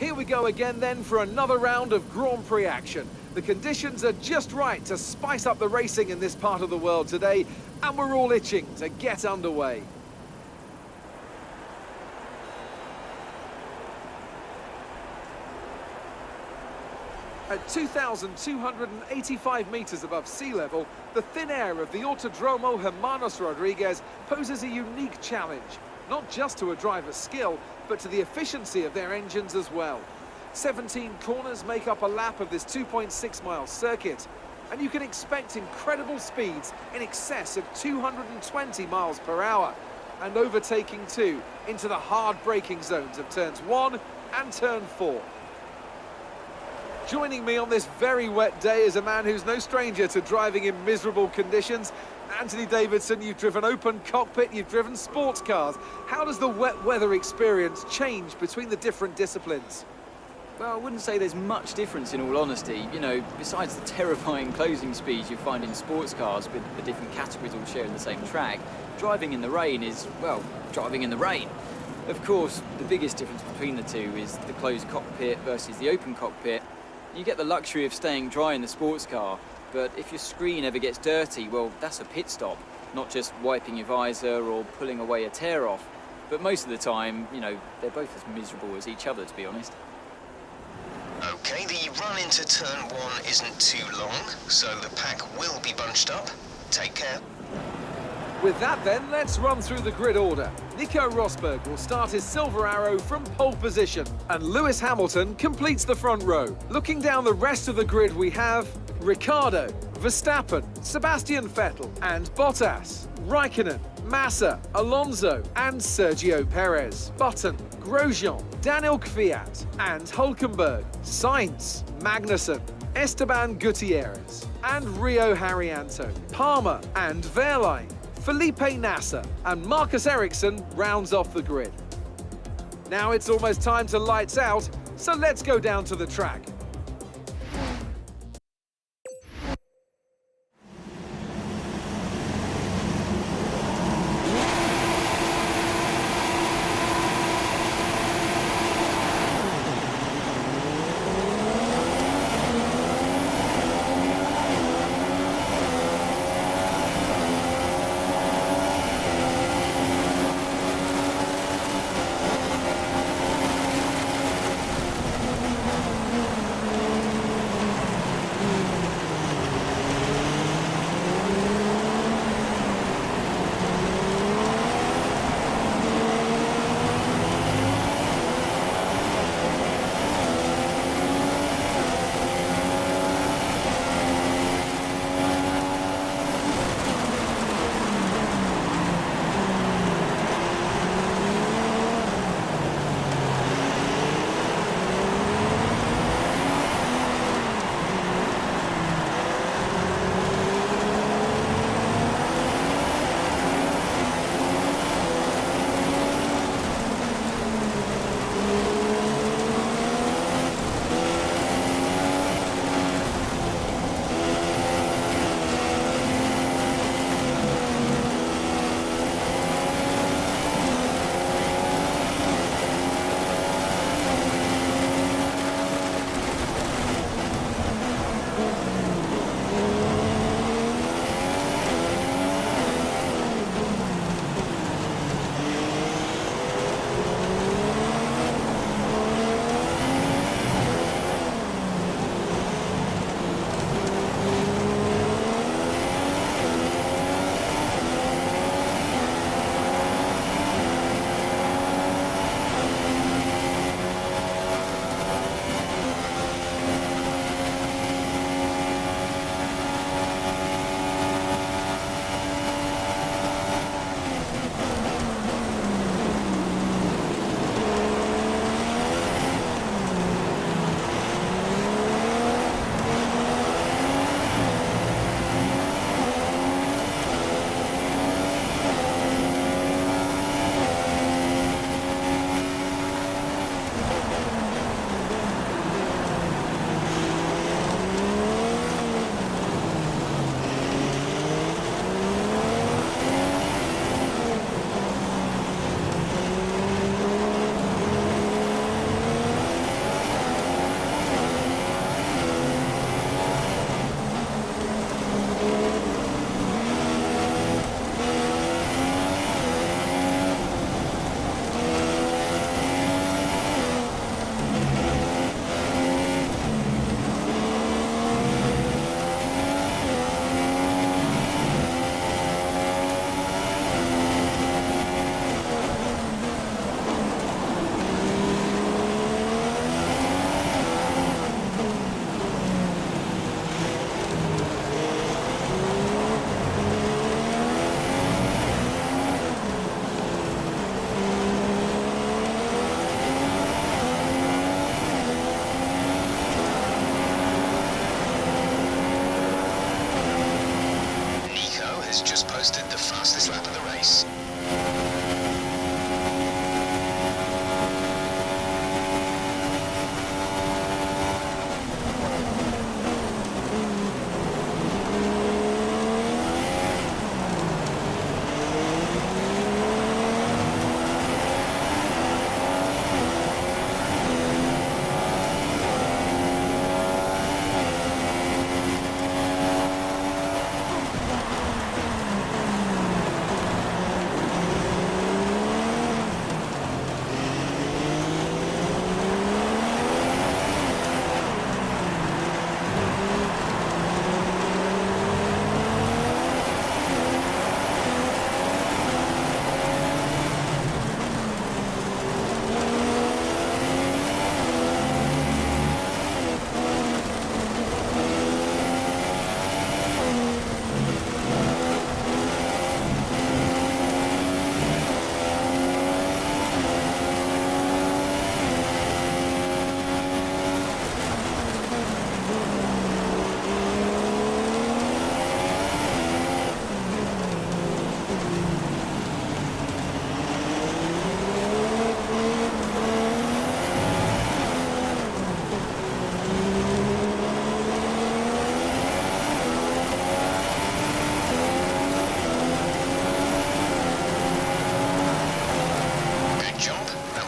Here we go again then for another round of Grand Prix action. The conditions are just right to spice up the racing in this part of the world today, and we're all itching to get underway. At 2,285 meters above sea level, the thin air of the Autódromo Hermanos Rodríguez poses a unique challenge, not just to a driver's skill, but to the efficiency of their engines as well. 17 corners make up a lap of this 2.6-mile circuit, and you can expect incredible speeds in excess of 220 miles per hour, and overtaking too into the hard braking zones of turns 1 and turn 4. Joining me on this very wet day is a man who's no stranger to driving in miserable conditions. Anthony Davidson, you've driven open cockpit, you've driven sports cars. How does the wet weather experience change between the different disciplines? Well, I wouldn't say there's much difference in all honesty. You know, besides the terrifying closing speeds you find in sports cars with the different categories all sharing the same track, driving in the rain is, well, driving in the rain. Of course, the biggest difference between the two is the closed cockpit versus the open cockpit. You get the luxury of staying dry in the sports car, but if your screen ever gets dirty, well, that's a pit stop, not just wiping your visor or pulling away a tear off. But most of the time, you know, they're both as miserable as each other, to be honest. Okay, the run into turn 1 isn't too long, so the pack will be bunched up. Take care. With that then, let's run through the grid order. Nico Rosberg will start his silver arrow from pole position, and Lewis Hamilton completes the front row. Looking down the rest of the grid, we have Ricciardo, Verstappen, Sebastian Vettel and Bottas, Raikkonen, Massa, Alonso and Sergio Perez, Button, Grosjean, Daniel Kvyat and Hülkenberg, Sainz, Magnussen, Esteban Gutierrez and Rio Haryanto, Palmer and Wehrlein, Felipe Nasser and Marcus Ericsson rounds off the grid. Now it's almost time to lights out, so let's go down to the track.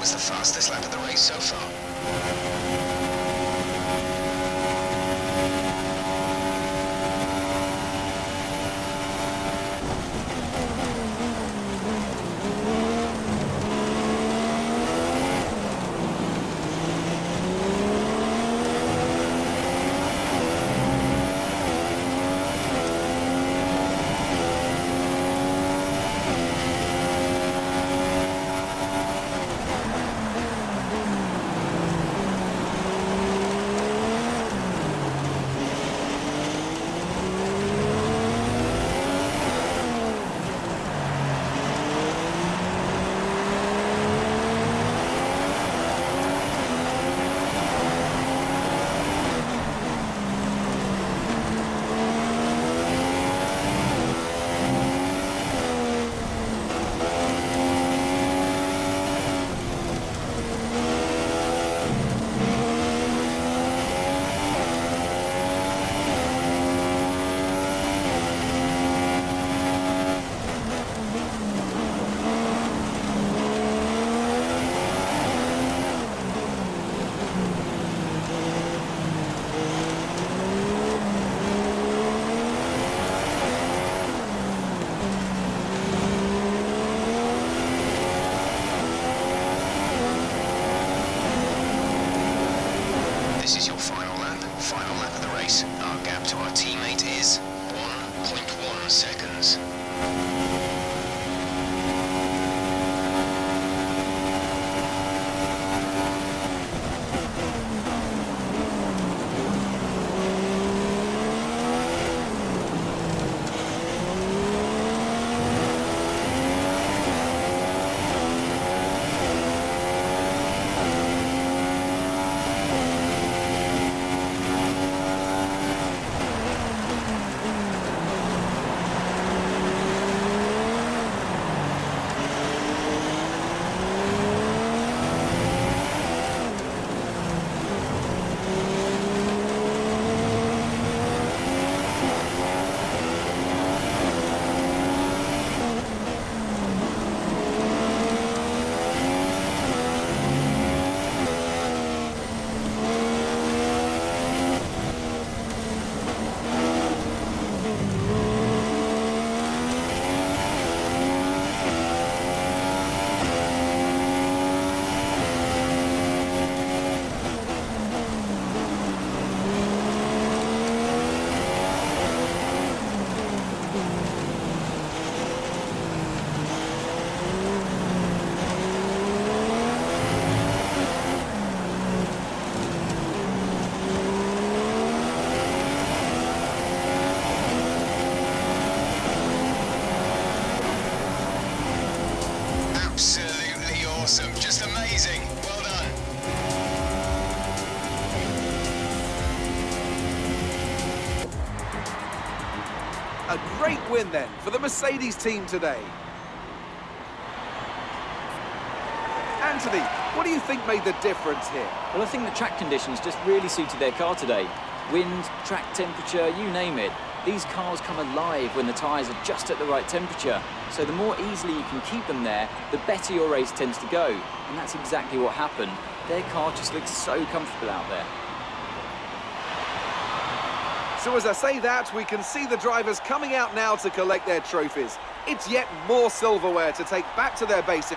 was the fastest lap of the race so far. This is your final lap of the race. Our gap to our teammate is 1.1 seconds. Absolutely awesome, just amazing. Well done. A great win then for the Mercedes team today. Anthony, what do you think made the difference here? Well, I think the track conditions just really suited their car today. Wind, track temperature, you name it. These cars come alive when the tyres are just at the right temperature. So the more easily you can keep them there, the better your race tends to go. And that's exactly what happened. Their car just looks so comfortable out there. So as I say that, we can see the drivers coming out now to collect their trophies. It's yet more silverware to take back to their base.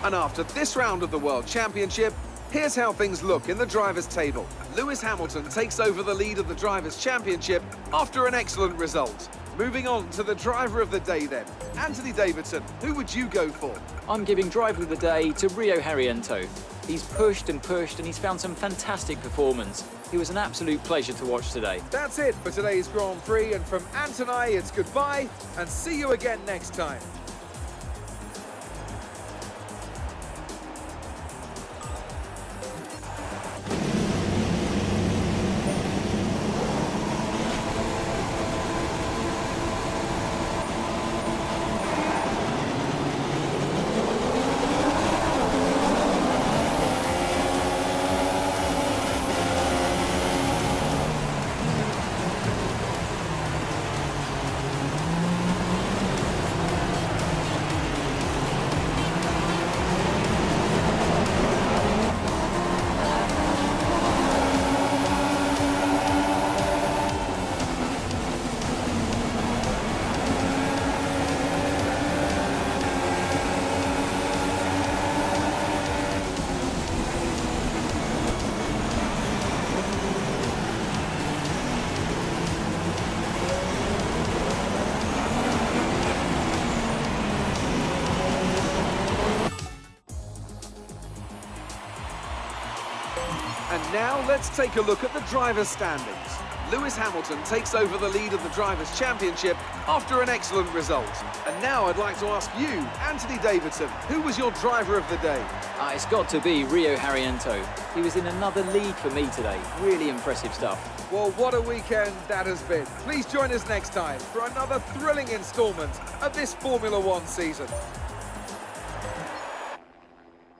And after this round of the World Championship, here's how things look in the drivers' table. Lewis Hamilton takes over the lead of the Drivers' Championship after an excellent result. Moving on to the driver of the day then. Anthony Davidson, who would you go for? I'm giving driver of the day to Rio Haryanto. He's pushed and he's found some fantastic performance. He was an absolute pleasure to watch today. That's it for today's Grand Prix, and from Ant and I, it's goodbye and see you again next time. Now let's take a look at the drivers' standings. Lewis Hamilton takes over the lead of the Drivers' Championship after an excellent result. And now I'd like to ask you, Anthony Davidson, who was your driver of the day? It's got to be Rio Haryanto. He was in another league for me today. Really impressive stuff. Well, what a weekend that has been. Please join us next time for another thrilling instalment of this Formula One season.